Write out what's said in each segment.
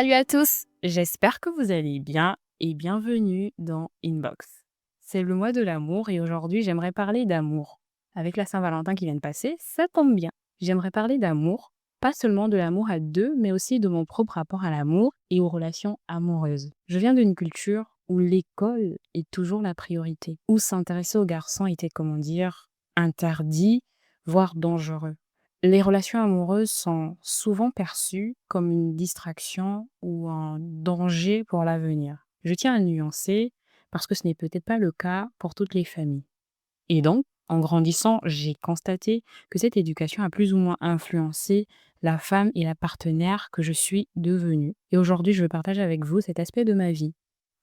Salut à tous, j'espère que vous allez bien et bienvenue dans Inbox. C'est le mois de l'amour et aujourd'hui j'aimerais parler d'amour. Avec la Saint-Valentin qui vient de passer, ça tombe bien. J'aimerais parler d'amour, pas seulement de l'amour à deux, mais aussi de mon propre rapport à l'amour et aux relations amoureuses. Je viens d'une culture où l'école est toujours la priorité, où s'intéresser aux garçons était, comment dire, interdit, voire dangereux. Les relations amoureuses sont souvent perçues comme une distraction ou un danger pour l'avenir. Je tiens à nuancer parce que ce n'est peut-être pas le cas pour toutes les familles. Et donc, en grandissant, j'ai constaté que cette éducation a plus ou moins influencé la femme et la partenaire que je suis devenue. Et aujourd'hui, je veux partager avec vous cet aspect de ma vie.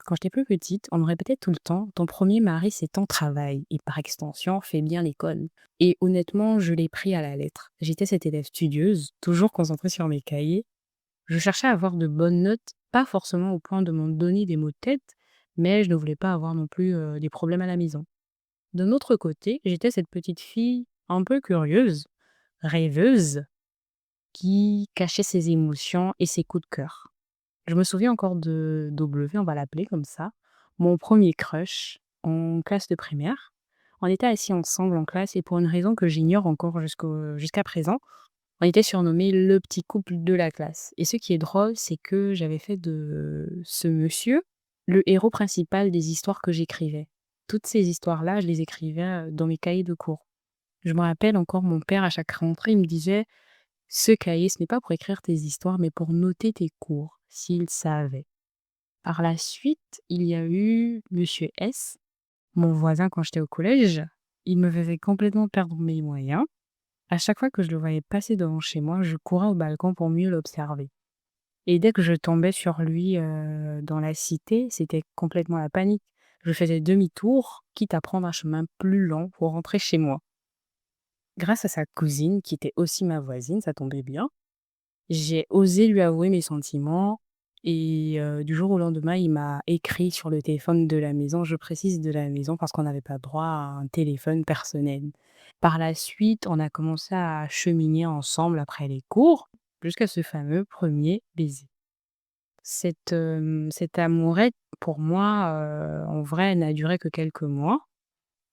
Quand j'étais plus petite, on me répétait tout le temps, ton premier mari, c'est ton travail. Et par extension, fais bien l'école. Et honnêtement, je l'ai pris à la lettre. J'étais cette élève studieuse, toujours concentrée sur mes cahiers. Je cherchais à avoir de bonnes notes, pas forcément au point de m'en donner des maux de tête, mais je ne voulais pas avoir non plus des problèmes à la maison. D'un autre côté, j'étais cette petite fille un peu curieuse, rêveuse, qui cachait ses émotions et ses coups de cœur. Je me souviens encore de W, on va l'appeler comme ça, mon premier crush en classe de primaire. On était assis ensemble en classe et pour une raison que j'ignore encore jusqu'à présent, on était surnommé le petit couple de la classe. Et ce qui est drôle, c'est que j'avais fait de ce monsieur le héros principal des histoires que j'écrivais. Toutes ces histoires-là, je les écrivais dans mes cahiers de cours. Je me rappelle encore mon père à chaque rentrée, il me disait ce cahier, ce n'est pas pour écrire tes histoires, mais pour noter tes cours, s'il savait. Par la suite, il y a eu Monsieur S, mon voisin quand j'étais au collège. Il me faisait complètement perdre mes moyens. À chaque fois que je le voyais passer devant chez moi, je courais au balcon pour mieux l'observer. Et dès que je tombais sur lui dans la cité, c'était complètement la panique. Je faisais demi-tour, quitte à prendre un chemin plus long pour rentrer chez moi. Grâce à sa cousine, qui était aussi ma voisine, ça tombait bien, j'ai osé lui avouer mes sentiments et du jour au lendemain, il m'a écrit sur le téléphone de la maison. Je précise de la maison parce qu'on n'avait pas droit à un téléphone personnel. Par la suite, on a commencé à cheminer ensemble après les cours jusqu'à ce fameux premier baiser. Cette amourette, pour moi, en vrai, elle n'a duré que quelques mois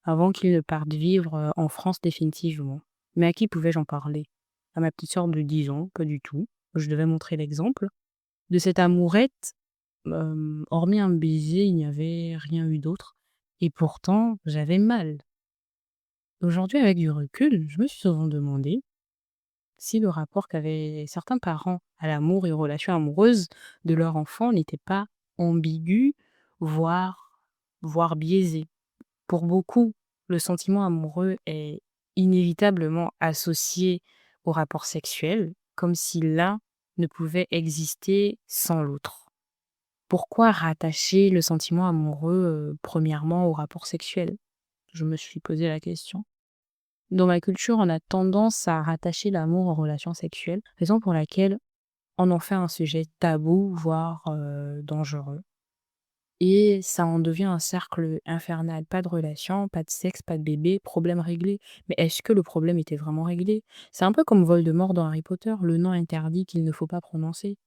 avant qu'il ne parte vivre, en France définitivement. Mais à qui pouvais-je en parler? À ma petite sœur de 10 ans? Pas du tout. Je devais montrer l'exemple. De cette amourette, hormis un baiser, il n'y avait rien eu d'autre et pourtant j'avais mal. Aujourd'hui, avec du recul, je me suis souvent demandé si le rapport qu'avaient certains parents à l'amour et aux relations amoureuses de leur enfant n'était pas ambigu, voire biaisé. Pour beaucoup, le sentiment amoureux est inévitablement associé au rapport sexuel, comme si l'un ne pouvait exister sans l'autre. Pourquoi rattacher le sentiment amoureux, premièrement au rapport sexuel? Je me suis posé la question. Dans ma culture, on a tendance à rattacher l'amour aux relations sexuelles, raison pour laquelle on en fait un sujet tabou, voire dangereux. Et ça en devient un cercle infernal. Pas de relation, pas de sexe, pas de bébé, problème réglé. Mais est-ce que le problème était vraiment réglé? C'est un peu comme Voldemort dans Harry Potter, le nom interdit qu'il ne faut pas prononcer.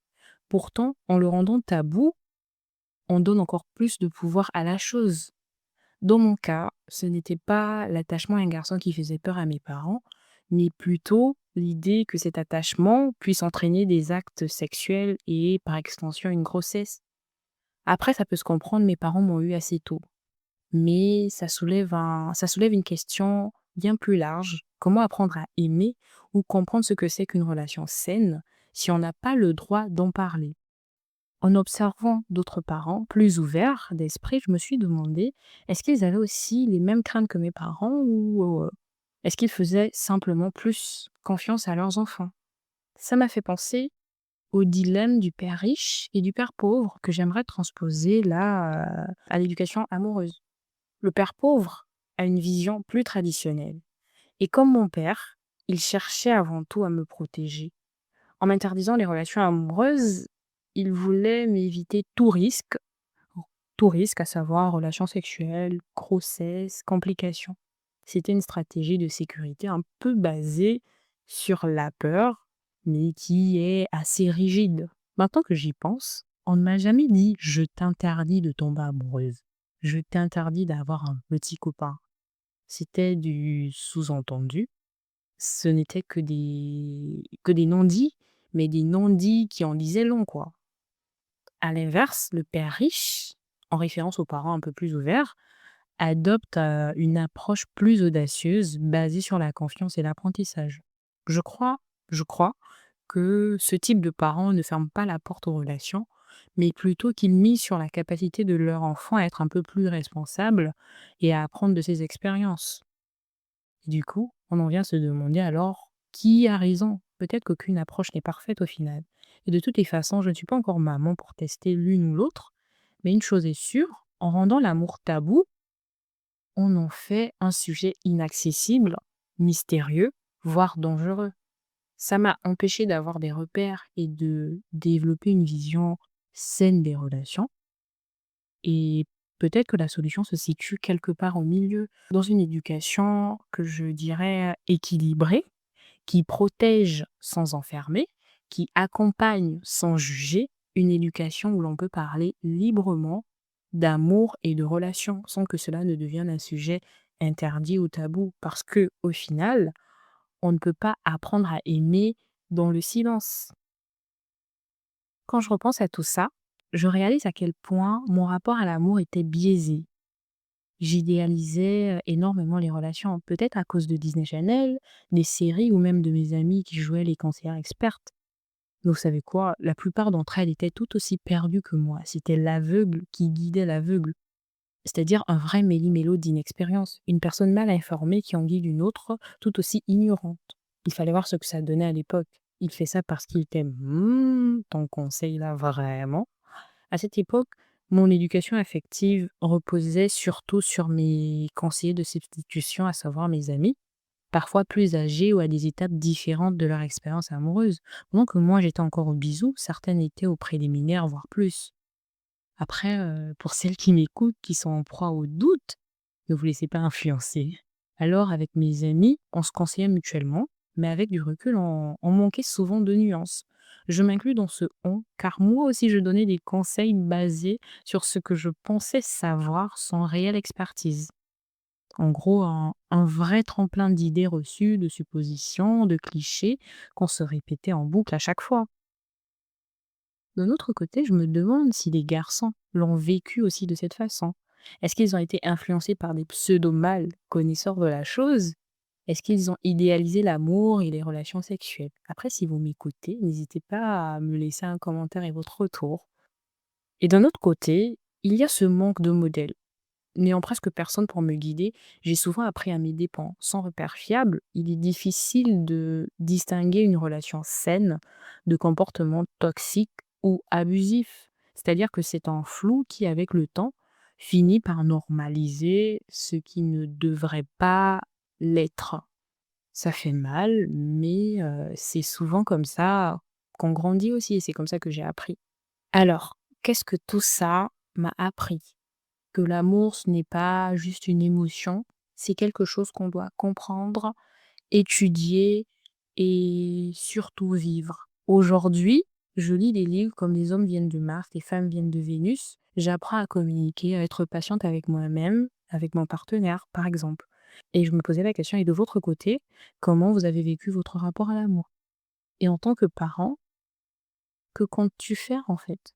Pourtant, en le rendant tabou, on donne encore plus de pouvoir à la chose. Dans mon cas, ce n'était pas l'attachement à un garçon qui faisait peur à mes parents, mais plutôt l'idée que cet attachement puisse entraîner des actes sexuels et, par extension, une grossesse. Après, ça peut se comprendre, mes parents m'ont eu assez tôt. Mais ça soulève une question bien plus large. Comment apprendre à aimer ou comprendre ce que c'est qu'une relation saine si on n'a pas le droit d'en parler? En observant d'autres parents plus ouverts d'esprit, je me suis demandé, est-ce qu'ils avaient aussi les mêmes craintes que mes parents ou est-ce qu'ils faisaient simplement plus confiance à leurs enfants? Ça m'a fait penser au dilemme du père riche et du père pauvre que j'aimerais transposer là à l'éducation amoureuse. Le père pauvre a une vision plus traditionnelle. Et comme mon père, il cherchait avant tout à me protéger. En m'interdisant les relations amoureuses, il voulait m'éviter tout risque, à savoir relations sexuelles, grossesse, complications. C'était une stratégie de sécurité un peu basée sur la peur, mais qui est assez rigide. Maintenant que j'y pense, on ne m'a jamais dit: «Je t'interdis de tomber amoureuse. Je t'interdis d'avoir un petit copain». C'était du sous-entendu. Ce n'était que des non-dits, mais des non-dits qui en disaient long, quoi. À l'inverse, le père riche, en référence aux parents un peu plus ouverts, adopte, une approche plus audacieuse basée sur la confiance et l'apprentissage. Je crois je crois que ce type de parents ne ferme pas la porte aux relations, mais plutôt qu'ils misent sur la capacité de leur enfant à être un peu plus responsable et à apprendre de ses expériences. Du coup, on en vient à se demander alors qui a raison? Peut-être qu'aucune approche n'est parfaite au final. Et de toutes les façons, je ne suis pas encore maman pour tester l'une ou l'autre, mais une chose est sûre, en rendant l'amour tabou, on en fait un sujet inaccessible, mystérieux, voire dangereux. Ça m'a empêché d'avoir des repères et de développer une vision saine des relations. Et peut-être que la solution se situe quelque part au milieu, dans une éducation que je dirais équilibrée, qui protège sans enfermer, qui accompagne sans juger, une éducation où l'on peut parler librement d'amour et de relations, sans que cela ne devienne un sujet interdit ou tabou. Parce que, au final, on ne peut pas apprendre à aimer dans le silence. Quand je repense à tout ça, je réalise à quel point mon rapport à l'amour était biaisé. J'idéalisais énormément les relations, peut-être à cause de Disney Channel, des séries ou même de mes amies qui jouaient les conseillères expertes. Mais vous savez quoi? La plupart d'entre elles étaient tout aussi perdues que moi. C'était l'aveugle qui guidait l'aveugle. C'est-à-dire un vrai méli-mélo d'inexpérience. Une personne mal informée qui en guide une autre, tout aussi ignorante. Il fallait voir ce que ça donnait à l'époque. Il fait ça parce qu'il t'aime. Ton conseil là, vraiment. À cette époque, mon éducation affective reposait surtout sur mes conseillers de substitution, à savoir mes amis, parfois plus âgés ou à des étapes différentes de leur expérience amoureuse. Pendant que moi, j'étais encore au bisou, certaines étaient aux préliminaires, voire plus. Après, pour celles qui m'écoutent, qui sont en proie au doute, ne vous laissez pas influencer. Alors, avec mes amis, on se conseillait mutuellement, mais avec du recul, on manquait souvent de nuances. Je m'inclus dans ce «on», car moi aussi je donnais des conseils basés sur ce que je pensais savoir sans réelle expertise. En gros, un vrai tremplin d'idées reçues, de suppositions, de clichés qu'on se répétait en boucle à chaque fois. D'un autre côté, je me demande si les garçons l'ont vécu aussi de cette façon. Est-ce qu'ils ont été influencés par des pseudo-mâles connaisseurs de la chose? Est-ce qu'ils ont idéalisé l'amour et les relations sexuelles? Après, si vous m'écoutez, n'hésitez pas à me laisser un commentaire et votre retour. Et d'un autre côté, il y a ce manque de modèles. N'ayant presque personne pour me guider, j'ai souvent appris à mes dépens. Sans repère fiable, il est difficile de distinguer une relation saine de comportement toxique ou abusif. C'est-à-dire que c'est un flou qui, avec le temps, finit par normaliser ce qui ne devrait pas l'être. Ça fait mal, mais c'est souvent comme ça qu'on grandit aussi et c'est comme ça que j'ai appris. Alors, qu'est-ce que tout ça m'a appris? Que l'amour, ce n'est pas juste une émotion, c'est quelque chose qu'on doit comprendre, étudier et surtout vivre. Aujourd'hui, je lis des livres comme Les hommes viennent de Mars, les femmes viennent de Vénus. J'apprends à communiquer, à être patiente avec moi-même, avec mon partenaire, par exemple. Et je me posais la question, et de votre côté, comment vous avez vécu votre rapport à l'amour? Et en tant que parent, que comptes-tu faire en fait?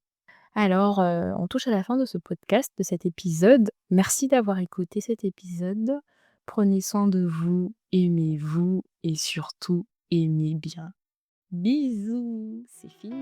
Alors, on touche à la fin de ce podcast, de cet épisode. Merci d'avoir écouté cet épisode. Prenez soin de vous, aimez-vous et surtout aimez bien. Bisous, c'est fini.